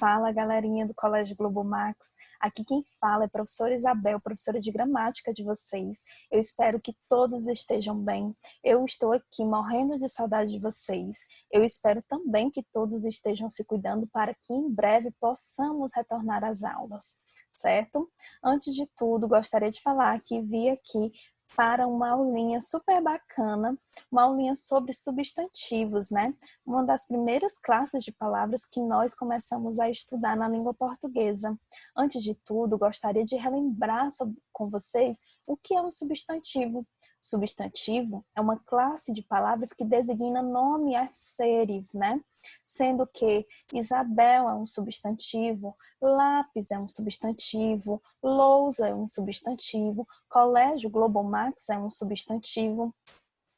Fala, galerinha do Colégio Globo Max. Aqui quem fala é a professora Isabel, professora de gramática de vocês. Eu espero que todos estejam bem. Eu estou aqui morrendo de saudade de vocês. Eu espero também que todos estejam se cuidando para que em breve possamos retornar às aulas, certo? Antes de tudo, gostaria de falar que vi aqui para uma aulinha super bacana, uma aulinha sobre substantivos, né? Uma das primeiras classes de palavras que nós começamos a estudar na língua portuguesa. Antes de tudo, gostaria de relembrar com vocês o que é um substantivo. Substantivo é uma classe de palavras que designa nome a seres, né? Sendo que Isabel é um substantivo, lápis é um substantivo, lousa é um substantivo, Colégio Globo Max é um substantivo.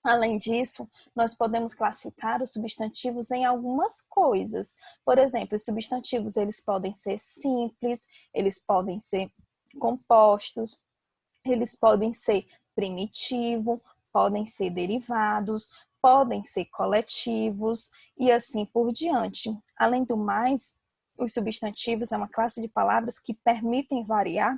Além disso, nós podemos classificar os substantivos em algumas coisas. Por exemplo, os substantivos eles podem ser simples, eles podem ser compostos, eles podem ser primitivo, podem ser derivados, podem ser coletivos e assim por diante. Além do mais, os substantivos é uma classe de palavras que permitem variar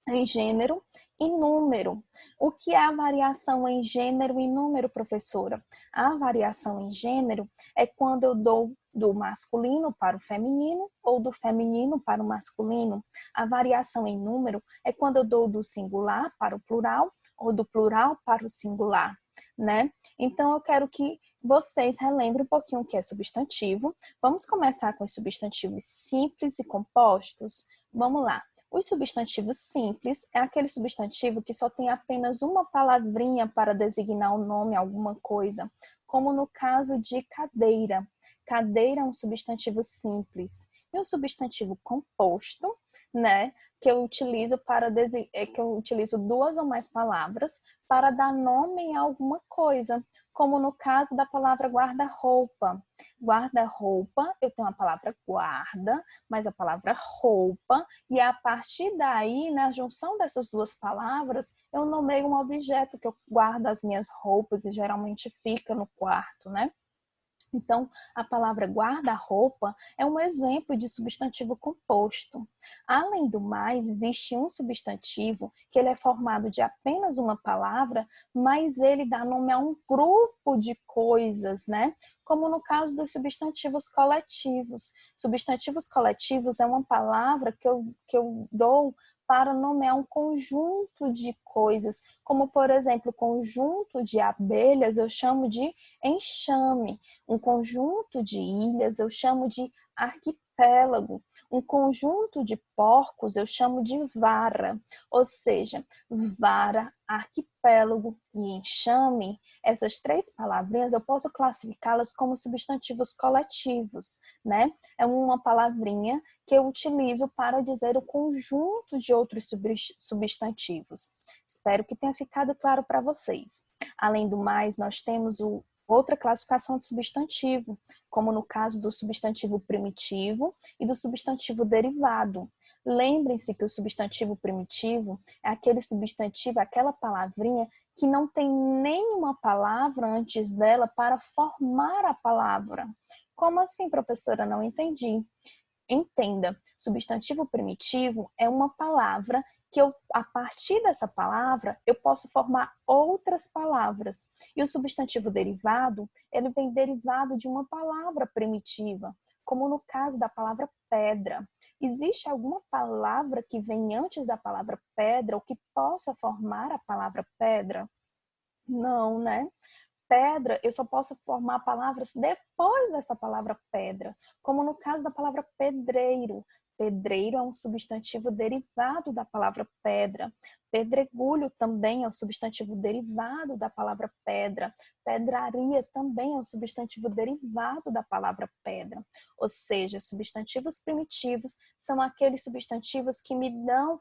em gênero e número. O que é a variação em gênero e número, professora? A variação em gênero é quando eu dou do masculino para o feminino ou do feminino para o masculino. A variação em número é quando eu dou do singular para o plural ou do plural para o singular, né? Então, eu quero que vocês relembrem um pouquinho o que é substantivo. Vamos começar com os substantivos simples e compostos? Vamos lá. Os substantivos simples é aquele substantivo que só tem apenas uma palavrinha para designar o nome a alguma coisa, como no caso de cadeira. Cadeira é um substantivo simples. E o substantivo composto, né, que eu utilizo duas ou mais palavras para dar nome a alguma coisa, como no caso da palavra guarda-roupa. Guarda-roupa, eu tenho a palavra guarda, mais a palavra roupa, e a partir daí, na junção dessas duas palavras, eu nomeio um objeto que eu guardo as minhas roupas e geralmente fica no quarto, né? Então, a palavra guarda-roupa é um exemplo de substantivo composto. Além do mais, existe um substantivo que ele é formado de apenas uma palavra, mas ele dá nome a um grupo de coisas, né? Como no caso dos substantivos coletivos. Substantivos coletivos é uma palavra que eu dou para nomear um conjunto de coisas, como, por exemplo, conjunto de abelhas eu chamo de enxame, um conjunto de ilhas eu chamo de arquipélago, um conjunto de porcos eu chamo de vara, ou seja, vara, arquipélago e enxame, essas três palavrinhas eu posso classificá-las como substantivos coletivos, né? É uma palavrinha que eu utilizo para dizer o conjunto de outros substantivos. Espero que tenha ficado claro para vocês. Além do mais, nós temos outra classificação de substantivo, como no caso do substantivo primitivo e do substantivo derivado. Lembrem-se que o substantivo primitivo é aquele substantivo, aquela palavrinha que não tem nenhuma palavra antes dela para formar a palavra. Como assim, professora? Não entendi. Entenda, substantivo primitivo é uma palavra que a partir dessa palavra, eu posso formar outras palavras. E o substantivo derivado, ele vem derivado de uma palavra primitiva, como no caso da palavra pedra. Existe alguma palavra que vem antes da palavra pedra ou que possa formar a palavra pedra? Não, né? Pedra, eu só posso formar palavras depois dessa palavra pedra, como no caso da palavra pedreiro. Pedreiro é um substantivo derivado da palavra pedra. Pedregulho também é um substantivo derivado da palavra pedra. Pedraria também é um substantivo derivado da palavra pedra. Ou seja, substantivos primitivos são aqueles substantivos que me dão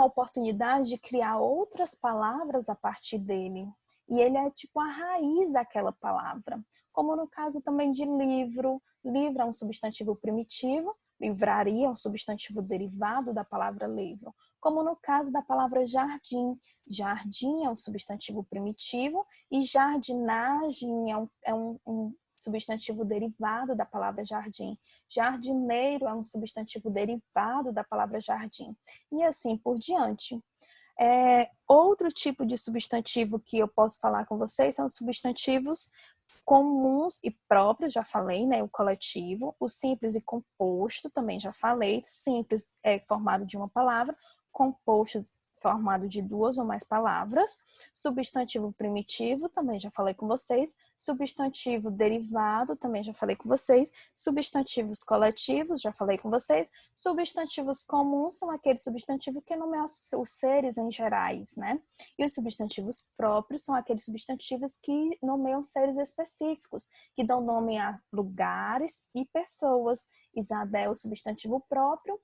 a oportunidade de criar outras palavras a partir dele. E ele é tipo a raiz daquela palavra. Como no caso também de livro. Livro é um substantivo primitivo, livraria é um substantivo derivado da palavra livro. Como no caso da palavra jardim. Jardim é um substantivo primitivo e jardinagem é um substantivo derivado da palavra jardim. Jardineiro é um substantivo derivado da palavra jardim. E assim por diante. Outro tipo de substantivo que eu posso falar com vocês são os substantivos comuns e próprios, já falei, né? O coletivo, o simples e composto, também já falei. Simples é formado de uma palavra, composto formado de duas ou mais palavras. Substantivo primitivo, também já falei com vocês. Substantivo derivado, também já falei com vocês. Substantivos coletivos, já falei com vocês. Substantivos comuns são aqueles substantivos que nomeiam os seres em gerais, né? E os substantivos próprios são aqueles substantivos que nomeiam seres específicos, que dão nome a lugares e pessoas. Isabel, substantivo próprio.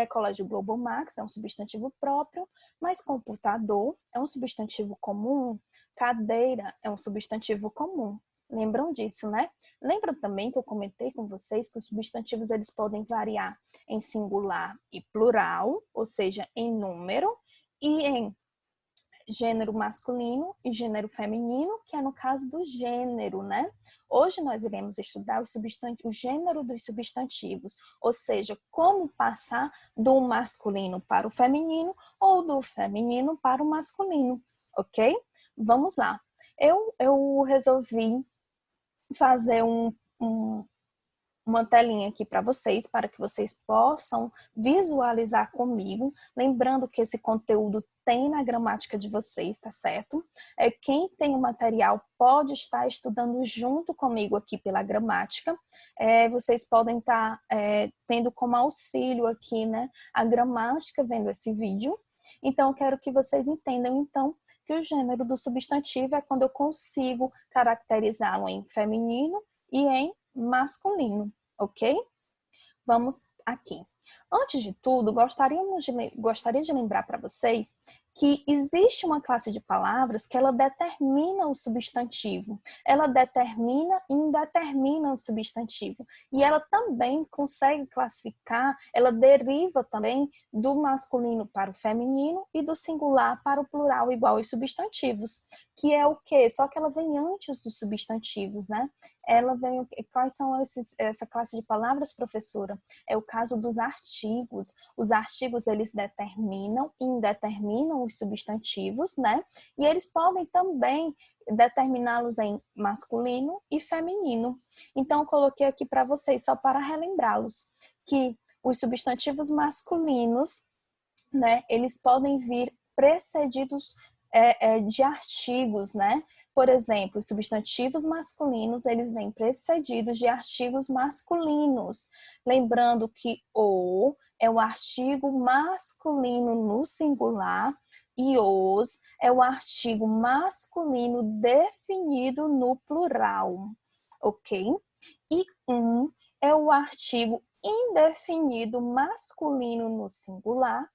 Colégio Globo Max é um substantivo próprio. Mas computador é um substantivo comum. Cadeira é um substantivo comum. Lembram disso, né? Lembram também que eu comentei com vocês que os substantivos eles podem variar em singular e plural, ou seja, em número, e em gênero masculino e gênero feminino, que é no caso do gênero, né? Hoje nós iremos estudar o gênero dos substantivos, ou seja, como passar do masculino para o feminino ou do feminino para o masculino, ok? Vamos lá. Eu resolvi fazer uma telinha aqui para que vocês possam visualizar comigo. Lembrando que esse conteúdo tem na gramática de vocês, tá certo? Quem tem o material pode estar estudando junto comigo aqui pela gramática. Vocês podem estar tendo como auxílio aqui, né, a gramática vendo esse vídeo. Então, eu quero que vocês entendam, então, que o gênero do substantivo é quando eu consigo caracterizá-lo em feminino e em masculino, ok? Vamos aqui. Antes de tudo, gostaria de lembrar para vocês que existe uma classe de palavras que ela determina o substantivo. Ela determina e indetermina o substantivo. E ela também consegue classificar, ela deriva também do masculino para o feminino e do singular para o plural igual aos substantivos. Que é o quê? Só que ela vem antes dos substantivos, né? Quais são essa classe de palavras, professora? É o caso dos artigos. Os artigos, eles determinam e indeterminam os substantivos, né? E eles podem também determiná-los em masculino e feminino. Então, eu coloquei aqui para vocês, só para relembrá-los, que os substantivos masculinos, né? Eles podem vir precedidos de artigos, né? Por exemplo, os substantivos masculinos, eles vêm precedidos de artigos masculinos. Lembrando que o é o artigo masculino no singular e os é o artigo masculino definido no plural, ok? E é o artigo indefinido masculino no singular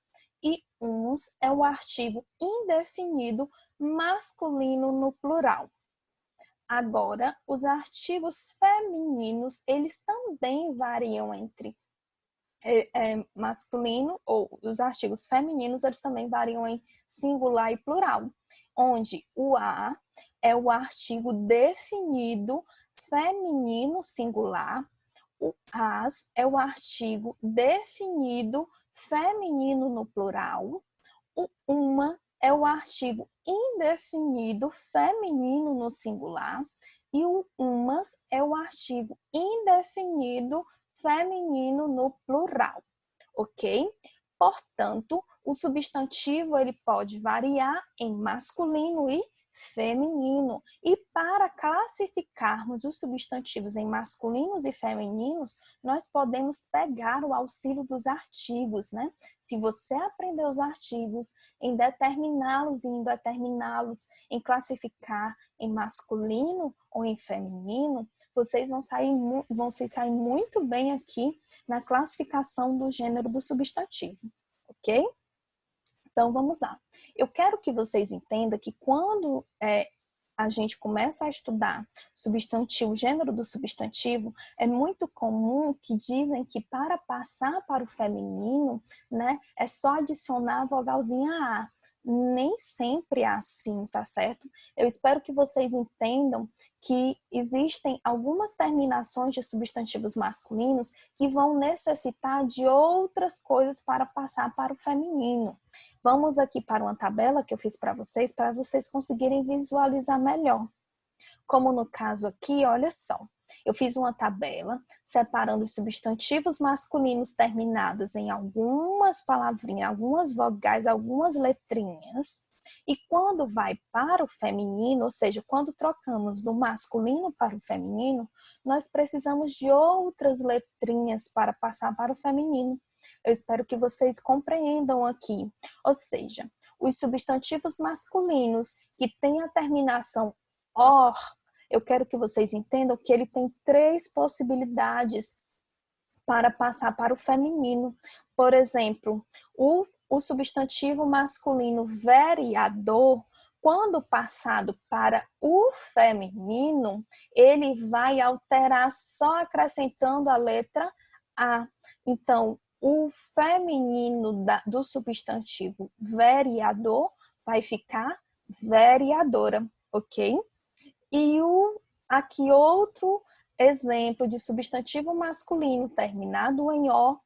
e uns é o artigo indefinido masculino no plural. Agora, os artigos femininos, eles também variam entre masculino, ou os artigos femininos, eles também variam em singular e plural, onde o a é o artigo definido feminino singular, o as é o artigo definido feminino no plural, o uma é o artigo indefinido feminino no singular e o umas é o artigo indefinido feminino no plural, ok? Portanto, o substantivo ele pode variar em masculino e feminino. E para classificarmos os substantivos em masculinos e femininos, nós podemos pegar o auxílio dos artigos, né? Se você aprender os artigos, em determiná-los e indeterminá-los, em classificar em masculino ou em feminino, vocês vão se sair muito bem aqui na classificação do gênero do substantivo, ok? Então, vamos lá. Eu quero que vocês entendam que quando a gente começa a estudar substantivo, o gênero do substantivo, é muito comum que dizem que para passar para o feminino, né, é só adicionar a vogalzinha A. Nem sempre é assim, tá certo? Eu espero que vocês entendam que existem algumas terminações de substantivos masculinos que vão necessitar de outras coisas para passar para o feminino. Vamos aqui para uma tabela que eu fiz para vocês conseguirem visualizar melhor. Como no caso aqui, olha só. Eu fiz uma tabela separando os substantivos masculinos terminados em algumas palavrinhas, algumas vogais, algumas letrinhas. E quando vai para o feminino, ou seja, quando trocamos do masculino para o feminino, nós precisamos de outras letrinhas para passar para o feminino. Eu espero que vocês compreendam aqui. Ou seja, os substantivos masculinos que têm a terminação or, eu quero que vocês entendam que ele tem 3 possibilidades para passar para o feminino. Por exemplo, o substantivo masculino vereador, quando passado para o feminino, ele vai alterar só acrescentando a letra A. Então, o feminino do substantivo vereador vai ficar vereadora, ok? E aqui outro exemplo de substantivo masculino terminado em O,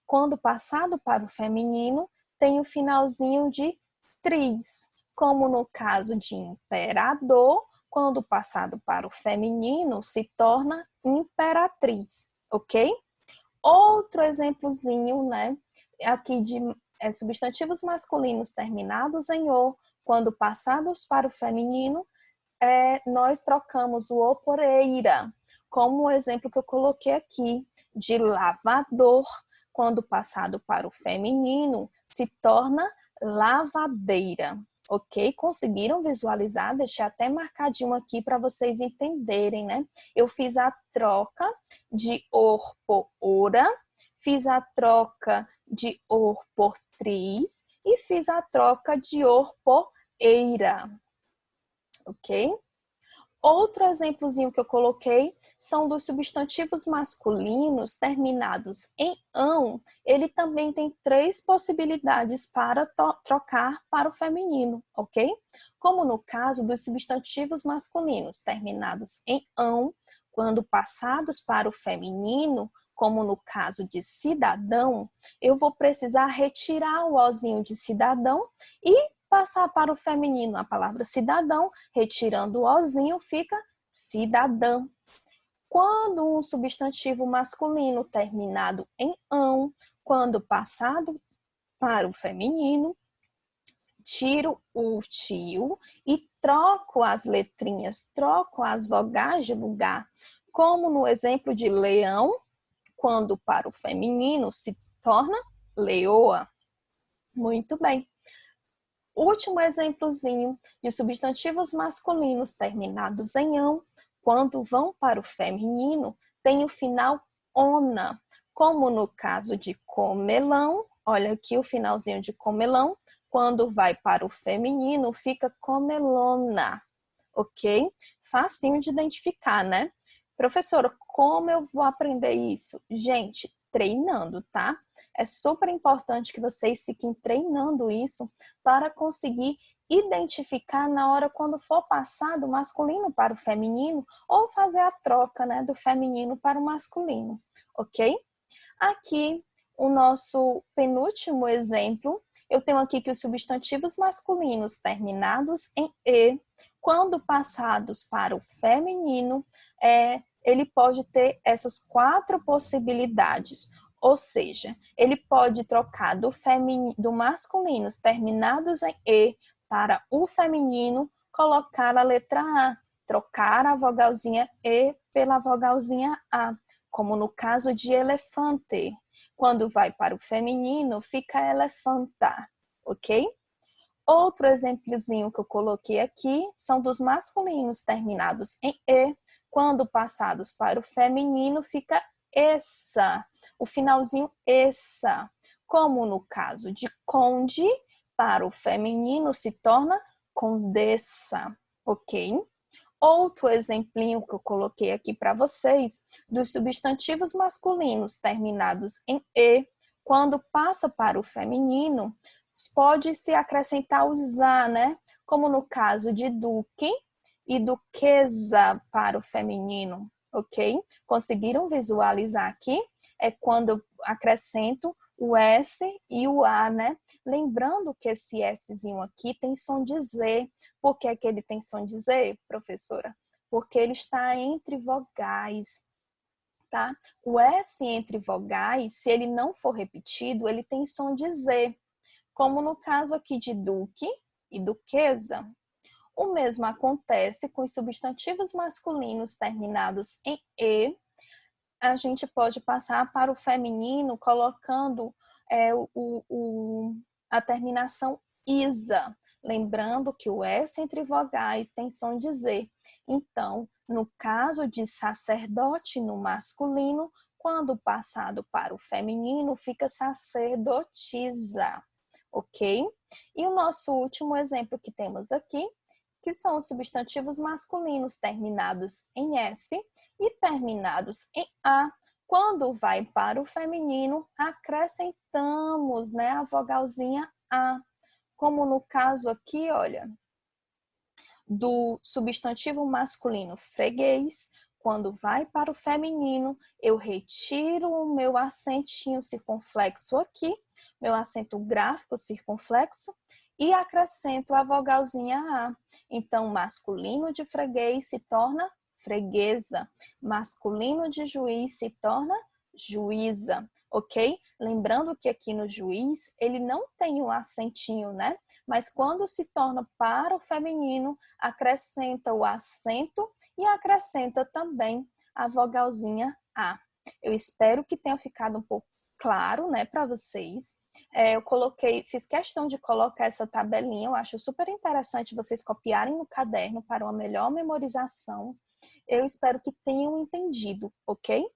quando passado para o feminino, tem o finalzinho de tris, como no caso de imperador, quando passado para o feminino, se torna imperatriz, ok? Outro exemplozinho, né, aqui de substantivos masculinos terminados em O, quando passados para o feminino, nós trocamos o o por eira, como o exemplo que eu coloquei aqui, de lavador, quando passado para o feminino, se torna lavadeira, ok? Conseguiram visualizar? Deixei até marcadinho aqui para vocês entenderem, né? Eu fiz a troca de or por ora, fiz a troca de or por tris e fiz a troca de or por eira. Ok? Outro exemplozinho que eu coloquei são dos substantivos masculinos terminados em ão. Ele também tem 3 possibilidades para trocar para o feminino, ok? Como no caso dos substantivos masculinos terminados em ão, quando passados para o feminino, como no caso de cidadão, eu vou precisar retirar o ozinho de cidadão e passar para o feminino a palavra cidadão, retirando o ozinho, fica cidadã. Quando um substantivo masculino terminado em ão, quando passado para o feminino, tiro o tio e troco as letrinhas, troco as vogais de lugar, como no exemplo de leão, quando para o feminino se torna leoa. Muito bem. Último exemplozinho de substantivos masculinos terminados em ão, quando vão para o feminino, tem o final ona, como no caso de comelão, olha aqui o finalzinho de comelão, quando vai para o feminino fica comelona, ok? Facinho de identificar, né? Professora, como eu vou aprender isso? Gente, treinando, tá? É super importante que vocês fiquem treinando isso para conseguir identificar na hora quando for passar do masculino para o feminino ou fazer a troca, né, do feminino para o masculino, ok? Aqui, o nosso penúltimo exemplo, eu tenho aqui que os substantivos masculinos terminados em e, quando passados para o feminino, ele pode ter essas 4 possibilidades. Ou seja, ele pode trocar do masculinos terminados em e para o feminino, colocar a letra A, trocar a vogalzinha e pela vogalzinha A, como no caso de elefante. Quando vai para o feminino, fica elefanta, ok? Outro exemplozinho que eu coloquei aqui são dos masculinos terminados em e, quando passados para o feminino, fica essa, o finalzinho essa, como no caso de conde, para o feminino se torna condessa, ok? Outro exemplinho que eu coloquei aqui para vocês, dos substantivos masculinos terminados em e, quando passa para o feminino, pode se acrescentar os a, né? Como no caso de duque e duquesa para o feminino, ok? Conseguiram visualizar aqui? É quando eu acrescento o S e o A, né? Lembrando que esse Szinho aqui tem som de Z. Por que que ele tem som de Z, professora? Porque ele está entre vogais, tá? O S entre vogais, se ele não for repetido, ele tem som de Z. Como no caso aqui de duque e duquesa. O mesmo acontece com os substantivos masculinos terminados em E. A gente pode passar para o feminino colocando a terminação isa. Lembrando que o S entre vogais tem som de Z. Então, no caso de sacerdote no masculino, quando passado para o feminino, fica sacerdotisa, ok? E o nosso último exemplo que temos aqui, que são os substantivos masculinos terminados em S e terminados em A. Quando vai para o feminino, acrescentamos, né, a vogalzinha A. Como no caso aqui, olha, do substantivo masculino freguês, quando vai para o feminino, eu retiro o meu acentinho circunflexo aqui, meu acento gráfico circunflexo, e acrescento a vogalzinha A. Então, masculino de freguês se torna freguesa. Masculino de juiz se torna juíza, ok? Lembrando que aqui no juiz, ele não tem o acentinho, né? Mas quando se torna para o feminino, acrescenta o acento e acrescenta também a vogalzinha A. Eu espero que tenha ficado um pouco claro, né, para vocês. Eu fiz questão de colocar essa tabelinha, eu acho super interessante vocês copiarem no caderno para uma melhor memorização. Eu espero que tenham entendido, ok?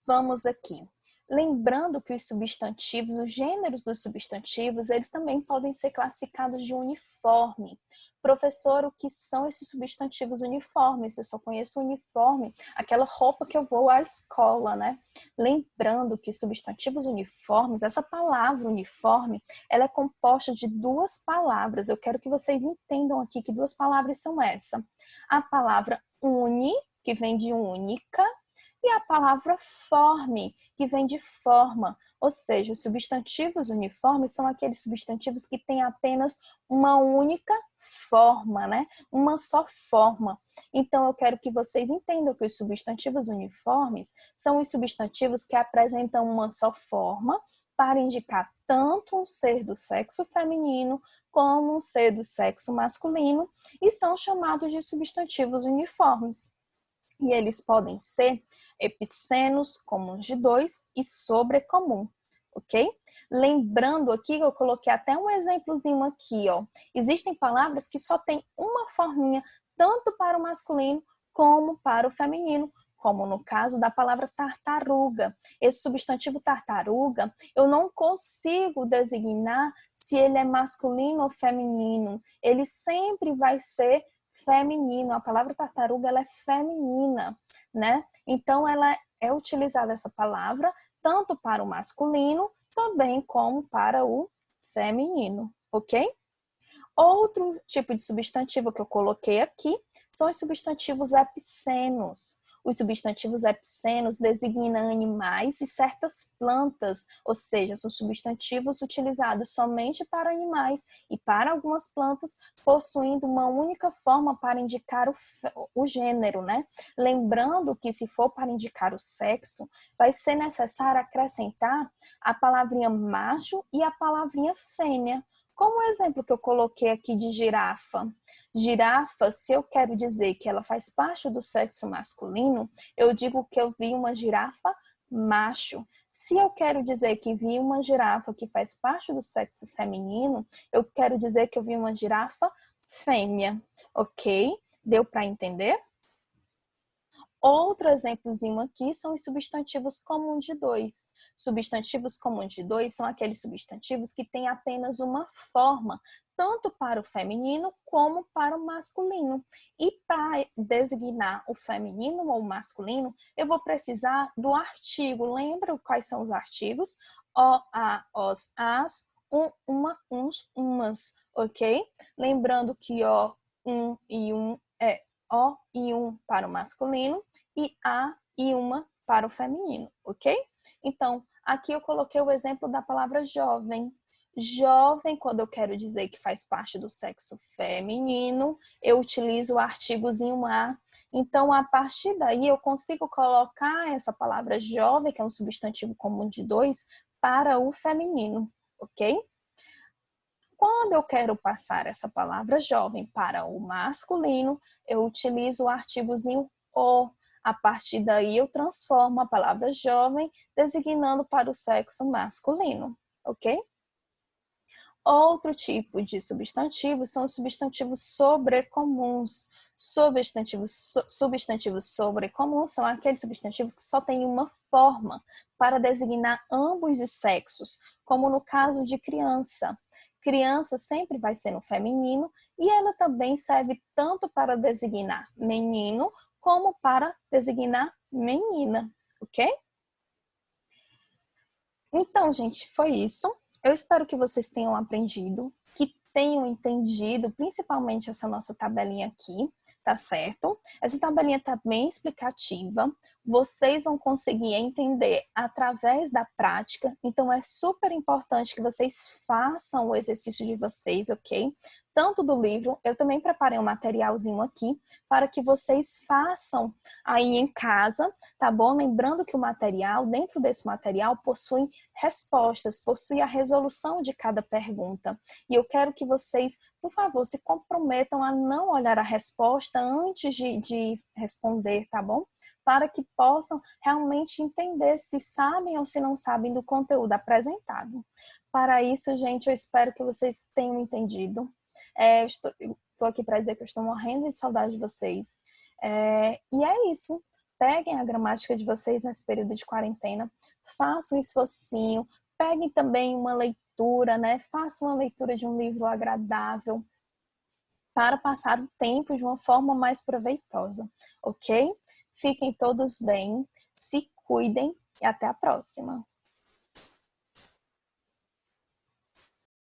Vamos aqui. Lembrando que os substantivos, os gêneros dos substantivos, eles também podem ser classificados de uniforme. Professor, o que são esses substantivos uniformes? Eu só conheço uniforme, aquela roupa que eu vou à escola, né? Lembrando que substantivos uniformes, essa palavra uniforme, ela é composta de duas palavras. Eu quero que vocês entendam aqui que duas palavras são essa. A palavra uni, que vem de única, e a palavra forme, que vem de forma, ou seja, os substantivos uniformes são aqueles substantivos que têm apenas uma única forma, né? Uma só forma. Então, eu quero que vocês entendam que os substantivos uniformes são os substantivos que apresentam uma só forma para indicar tanto um ser do sexo feminino como um ser do sexo masculino e são chamados de substantivos uniformes. E eles podem ser epicenos, comuns de dois, e sobrecomum, ok? Lembrando aqui, eu coloquei até um exemplozinho aqui, ó. Existem palavras que só têm uma forminha, tanto para o masculino como para o feminino, como no caso da palavra tartaruga. Esse substantivo tartaruga, eu não consigo designar se ele é masculino ou feminino. Ele sempre vai ser feminino. A palavra tartaruga, ela é feminina, né? Então, ela é utilizada essa palavra tanto para o masculino, também como para o feminino, ok? Outro tipo de substantivo que eu coloquei aqui são os substantivos epicenos. Os substantivos epicenos designam animais e certas plantas, ou seja, são substantivos utilizados somente para animais e para algumas plantas, possuindo uma única forma para indicar o gênero, né? Lembrando que se for para indicar o sexo, vai ser necessário acrescentar a palavrinha macho e a palavrinha fêmea. Como o exemplo que eu coloquei aqui de girafa. Girafa, se eu quero dizer que ela faz parte do sexo masculino, eu digo que eu vi uma girafa macho. Se eu quero dizer que vi uma girafa que faz parte do sexo feminino, eu quero dizer que eu vi uma girafa fêmea, ok? Deu para entender? Outro exemplozinho aqui são os substantivos comuns de dois. Substantivos comuns de dois são aqueles substantivos que têm apenas uma forma, tanto para o feminino como para o masculino. E para designar o feminino ou o masculino, eu vou precisar do artigo. Lembra quais são os artigos? O, a, os, as, uma, uns, umas, ok? Lembrando que o, e um é o e um para o masculino e a e uma para o feminino, ok? Então, aqui eu coloquei o exemplo da palavra jovem. Jovem, quando eu quero dizer que faz parte do sexo feminino, eu utilizo o artigozinho a. Então, a partir daí, eu consigo colocar essa palavra jovem, que é um substantivo comum de dois, para o feminino, ok? Quando eu quero passar essa palavra jovem para o masculino, eu utilizo o artigozinho o. A partir daí, eu transformo a palavra jovem designando para o sexo masculino, ok? Outro tipo de substantivos são os substantivos sobrecomuns. Substantivos sobrecomuns são aqueles substantivos que só têm uma forma para designar ambos os sexos, como no caso de criança. Criança sempre vai ser no feminino e ela também serve tanto para designar menino como para designar menina, ok? Então, gente, foi isso. Eu espero que vocês tenham aprendido, que tenham entendido, principalmente essa nossa tabelinha aqui, tá certo? Essa tabelinha tá bem explicativa. Vocês vão conseguir entender através da prática. Então, é super importante que vocês façam o exercício de vocês, ok? Tanto do livro, eu também preparei um materialzinho aqui para que vocês façam aí em casa, tá bom? Lembrando que o material, dentro desse material, possui respostas, possui a resolução de cada pergunta. E eu quero que vocês, por favor, se comprometam a não olhar a resposta antes de responder, tá bom? Para que possam realmente entender se sabem ou se não sabem do conteúdo apresentado. Para isso, gente, eu espero que vocês tenham entendido. Eu estou aqui para dizer que eu estou morrendo de saudade de vocês. E é isso. Peguem a gramática de vocês nesse período de quarentena, façam um esforcinho, peguem também uma leitura, né? Façam uma leitura de um livro agradável para passar o tempo de uma forma mais proveitosa, ok? Fiquem todos bem, se cuidem e até a próxima.